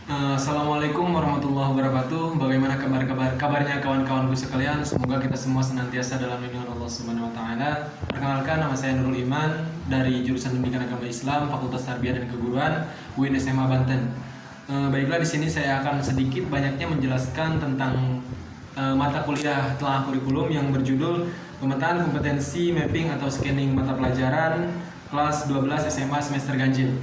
Assalamualaikum warahmatullahi wabarakatuh. Bagaimana kabarnya kawan-kawanku sekalian? Semoga kita semua senantiasa dalam lindungan Allah Subhanahu wa taala. Perkenalkan, nama saya Nurul Iman dari jurusan Pendidikan Agama Islam, Fakultas Tarbiyah dan Keguruan, UIN SMA Banten. Baiklah, di sini saya akan sedikit banyaknya menjelaskan tentang mata kuliah telah kurikulum yang berjudul Pemetaan Kompetensi Mapping atau Scanning Mata Pelajaran kelas 12 SMA semester ganjil.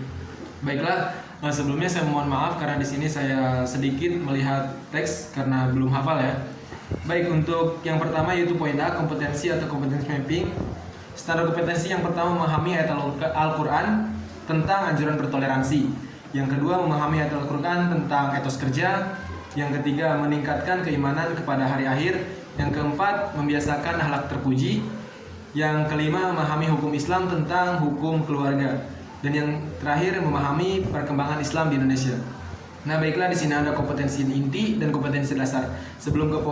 Baiklah, sebelumnya saya mohon maaf karena di sini saya sedikit melihat teks karena belum hafal ya. Baik, untuk yang pertama yaitu poin A, kompetensi atau kompetensi mapping. Standar kompetensi yang pertama memahami ayat Al-Quran tentang anjuran bertoleransi. Yang kedua memahami ayat Al-Quran tentang etos kerja. Yang ketiga meningkatkan keimanan kepada hari akhir. Yang keempat membiasakan akhlak terpuji. Yang kelima memahami hukum Islam tentang hukum keluarga. Dan yang terakhir memahami perkembangan Islam di Indonesia. Nah, baiklah, di sini ada kompetensi inti dan kompetensi dasar. Sebelum ke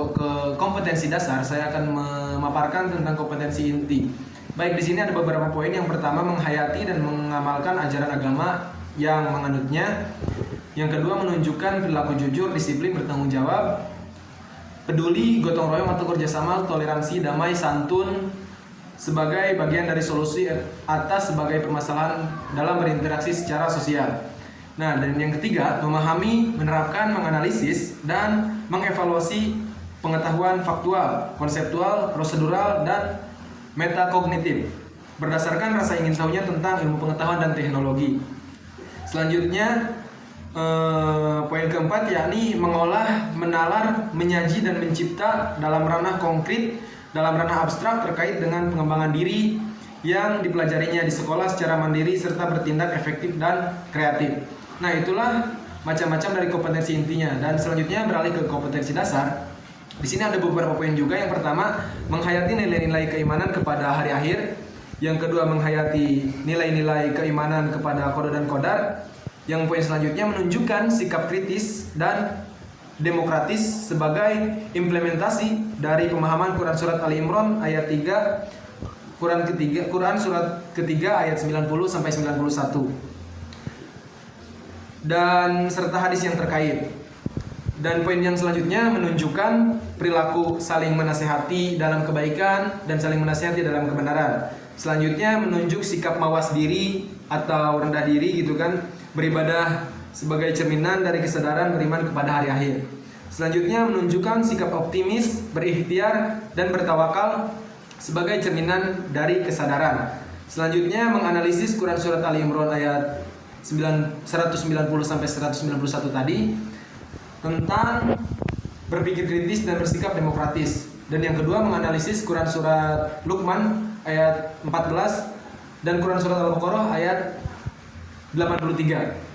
kompetensi dasar, saya akan memaparkan tentang kompetensi inti. Baik, di sini ada beberapa poin. Yang pertama, menghayati dan mengamalkan ajaran agama yang menganutnya. Yang kedua, menunjukkan perilaku jujur, disiplin, bertanggung jawab, peduli, gotong royong atau kerjasama, toleransi, damai, santun, sebagai bagian dari solusi atas sebagai permasalahan dalam berinteraksi secara sosial. Nah, dan yang ketiga, memahami, menerapkan, menganalisis, dan mengevaluasi pengetahuan faktual, konseptual, prosedural, dan metakognitif berdasarkan rasa ingin tahunya tentang ilmu pengetahuan dan teknologi. Selanjutnya, poin keempat yakni mengolah, menalar, menyaji, dan mencipta dalam ranah konkret, dalam ranah abstrak terkait dengan pengembangan diri yang dipelajarinya di sekolah secara mandiri serta bertindak efektif dan kreatif. Nah, itulah macam-macam dari kompetensi intinya. Dan selanjutnya beralih ke kompetensi dasar. Di sini ada beberapa poin juga. Yang pertama, menghayati nilai-nilai keimanan kepada hari akhir. Yang kedua, menghayati nilai-nilai keimanan kepada qada dan qadar. Yang poin selanjutnya menunjukkan sikap kritis dan demokratis sebagai implementasi dari pemahaman Quran Surat Ali Imran ayat 3, Quran Surat ketiga ayat 90 sampai 91, dan serta hadis yang terkait. Dan poin yang selanjutnya menunjukkan perilaku saling menasehati dalam kebaikan dan saling menasehati dalam kebenaran. Selanjutnya menunjuk sikap mawas diri atau rendah diri gitu kan, beribadah sebagai cerminan dari kesadaran beriman kepada hari akhir. Selanjutnya menunjukkan sikap optimis, berikhtiar, dan bertawakal sebagai cerminan dari kesadaran. Selanjutnya menganalisis Quran Surat Ali Imran ayat 190 sampai 191 tadi tentang berpikir kritis dan bersikap demokratis. Dan yang kedua menganalisis Quran Surat Luqman ayat 14 dan Quran Surat Al-Baqarah ayat 83,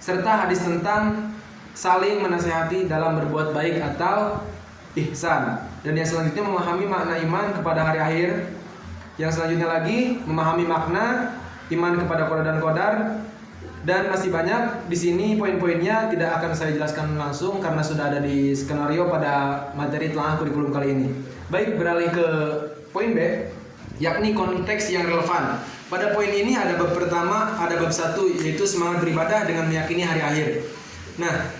serta hadis tentang saling menasehati dalam berbuat baik atau ihsan. Dan yang selanjutnya memahami makna iman kepada hari akhir. Yang selanjutnya lagi memahami makna iman kepada qada dan qadar. Dan masih banyak di sini poin-poinnya tidak akan saya jelaskan langsung karena sudah ada di skenario pada materi telah kurikulum kali ini. Baik, beralih ke poin B, yakni konteks yang relevan. Pada poin ini ada bab pertama, ada bab 1 yaitu semangat beribadah dengan meyakini hari akhir. Nah,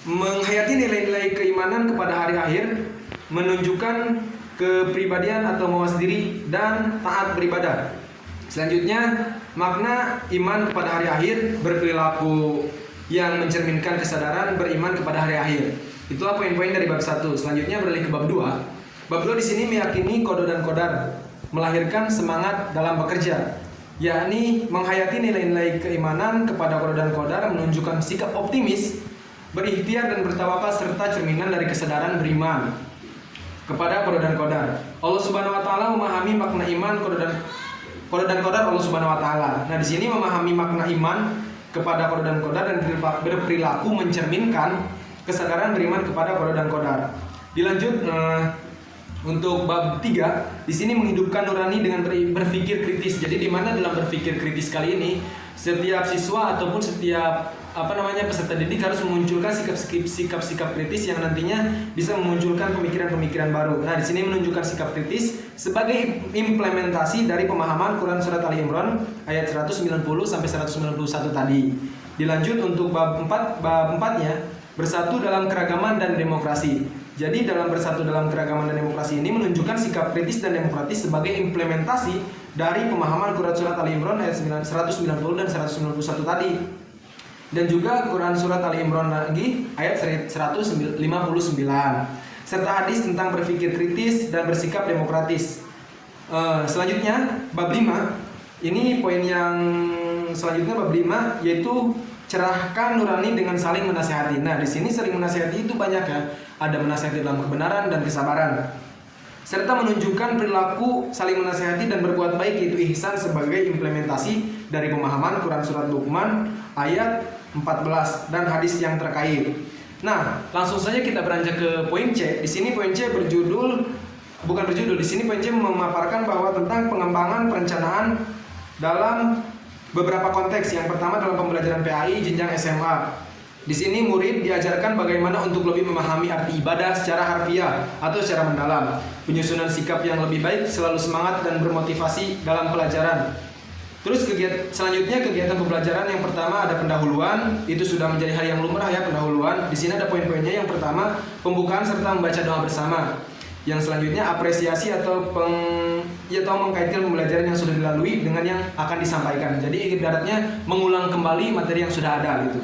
menghayati nilai-nilai keimanan kepada hari akhir menunjukkan kepribadian atau mawas diri dan taat beribadah. Selanjutnya, makna iman kepada hari akhir, berperilaku yang mencerminkan kesadaran beriman kepada hari akhir. Itulah poin-poin dari bab 1. Selanjutnya beralih ke bab 2. Bab 2 di sini meyakini qada dan qadar, melahirkan semangat dalam bekerja, yakni menghayati nilai-nilai keimanan kepada qada dan qadar menunjukkan sikap optimis, berikhtiar dan bertawakal serta cerminan dari kesadaran beriman kepada qada dan qadar. Allah Subhanahu wa taala memahami makna iman qada dan qadar Allah Subhanahu wa taala. Nah, di sini memahami makna iman kepada qada dan qadar dan berperilaku mencerminkan kesadaran beriman kepada qada dan qadar. Dilanjut untuk bab 3, di sini menghidupkan nurani dengan berpikir kritis. Jadi di mana dalam berpikir kritis kali ini setiap siswa ataupun setiap peserta didik harus memunculkan sikap-sikap kritis yang nantinya bisa memunculkan pemikiran-pemikiran baru. Nah, di sini menunjukkan sikap kritis sebagai implementasi dari pemahaman Quran Surat Ali Imran ayat 190 sampai 191 tadi. Dilanjut untuk bab 4-nya, bersatu dalam keragaman dan demokrasi. Jadi dalam bersatu dalam keragaman dan demokrasi ini menunjukkan sikap kritis dan demokratis sebagai implementasi dari pemahaman Quran Surat Ali Imran ayat 190 dan 191 tadi. Dan juga Quran Surat Ali Imran lagi ayat 159. Serta hadis tentang berpikir kritis dan bersikap demokratis. Selanjutnya bab 5. Ini poin yang selanjutnya bab 5, yaitu cerahkan nurani dengan saling menasihati. Nah, di sini saling menasihati itu banyak ya. Ada menasihati dalam kebenaran dan kesabaran. Serta menunjukkan perilaku saling menasihati dan berbuat baik, yaitu ihsan sebagai implementasi dari pemahaman Quran Surat Luqman ayat 14 dan hadis yang terkait. Nah, langsung saja kita beranjak ke poin C. Di sini poin C di sini poin C memaparkan bahwa tentang pengembangan perencanaan dalam beberapa konteks. Yang pertama dalam pembelajaran PAI jenjang SMA. Di sini murid diajarkan bagaimana untuk lebih memahami arti ibadah secara harfiah atau secara mendalam, penyusunan sikap yang lebih baik, selalu semangat dan bermotivasi dalam pelajaran. Terus selanjutnya kegiatan pembelajaran yang pertama ada pendahuluan, itu sudah menjadi hal yang lumrah ya, pendahuluan. Di sini ada poin-poinnya. Yang pertama pembukaan serta membaca doa bersama. Yang selanjutnya apresiasi atau mengkaitkan pembelajaran yang sudah dilalui dengan yang akan disampaikan. Jadi ibaratnya mengulang kembali materi yang sudah ada gitu.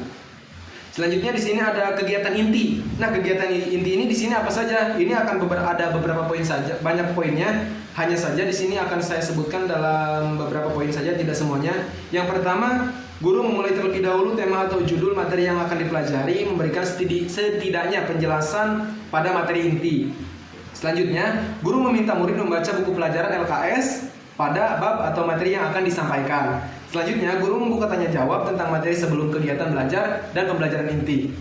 Selanjutnya di sini ada kegiatan inti. Nah, kegiatan inti ini di sini apa saja? Ini akan ada beberapa poin saja, banyak poinnya. Hanya saja di sini akan saya sebutkan dalam beberapa poin saja, tidak semuanya. Yang pertama, guru memulai terlebih dahulu tema atau judul materi yang akan dipelajari, memberikan setidaknya penjelasan pada materi inti. Selanjutnya, guru meminta murid membaca buku pelajaran LKS pada bab atau materi yang akan disampaikan. Selanjutnya, guru membuka tanya jawab tentang materi sebelum kegiatan belajar dan pembelajaran inti.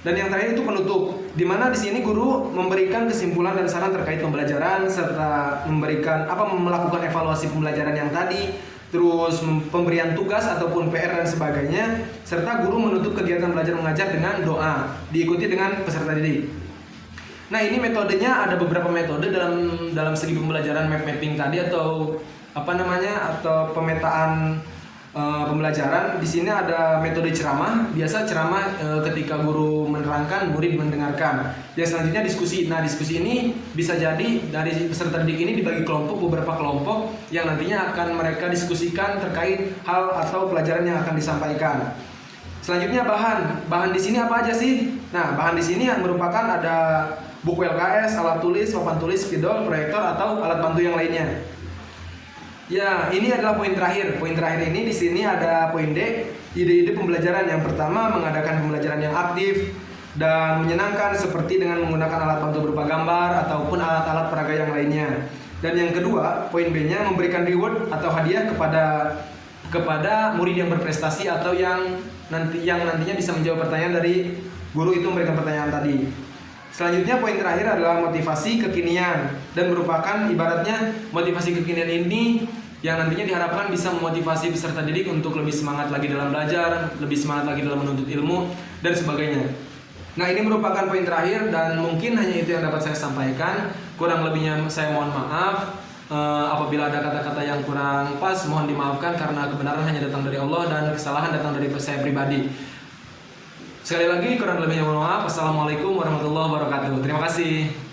Dan yang terakhir itu penutup, di mana di sini guru memberikan kesimpulan dan saran terkait pembelajaran serta melakukan evaluasi pembelajaran yang tadi, terus pemberian tugas ataupun PR dan sebagainya, serta guru menutup kegiatan belajar mengajar dengan doa, diikuti dengan peserta didik. Nah, ini metodenya, ada beberapa metode dalam segi pembelajaran mapping tadi atau atau pemetaan pembelajaran. Di sini ada metode ceramah. Biasa ceramah ketika guru menerangkan, murid mendengarkan. Yang selanjutnya diskusi. Nah, diskusi ini bisa jadi dari peserta didik ini dibagi beberapa kelompok yang nantinya akan mereka diskusikan terkait hal atau pelajaran yang akan disampaikan. Selanjutnya bahan di sini apa aja sih? Nah, bahan di sini yang merupakan ada buku LKS, alat tulis, papan tulis, spidol, proyektor atau alat bantu yang lainnya. Ya, ini adalah poin terakhir. Poin terakhir ini di sini ada poin D, ide-ide pembelajaran. Yang pertama, mengadakan pembelajaran yang aktif dan menyenangkan seperti dengan menggunakan alat bantu berupa gambar ataupun alat-alat peraga yang lainnya. Dan yang kedua, poin B-nya memberikan reward atau hadiah kepada murid yang berprestasi atau yang nantinya bisa menjawab pertanyaan dari guru itu memberikan pertanyaan tadi. Selanjutnya poin terakhir adalah motivasi kekinian, dan merupakan ibaratnya motivasi kekinian ini yang nantinya diharapkan bisa memotivasi peserta didik untuk lebih semangat lagi dalam belajar, lebih semangat lagi dalam menuntut ilmu dan sebagainya. Nah, ini merupakan poin terakhir dan mungkin hanya itu yang dapat saya sampaikan. Kurang lebihnya saya mohon maaf. Apabila ada kata-kata yang kurang pas, mohon dimaafkan karena kebenaran hanya datang dari Allah dan kesalahan datang dari saya pribadi. Sekali lagi kurang lebihnya mohon maaf. Assalamualaikum warahmatullahi wabarakatuh. Terima kasih.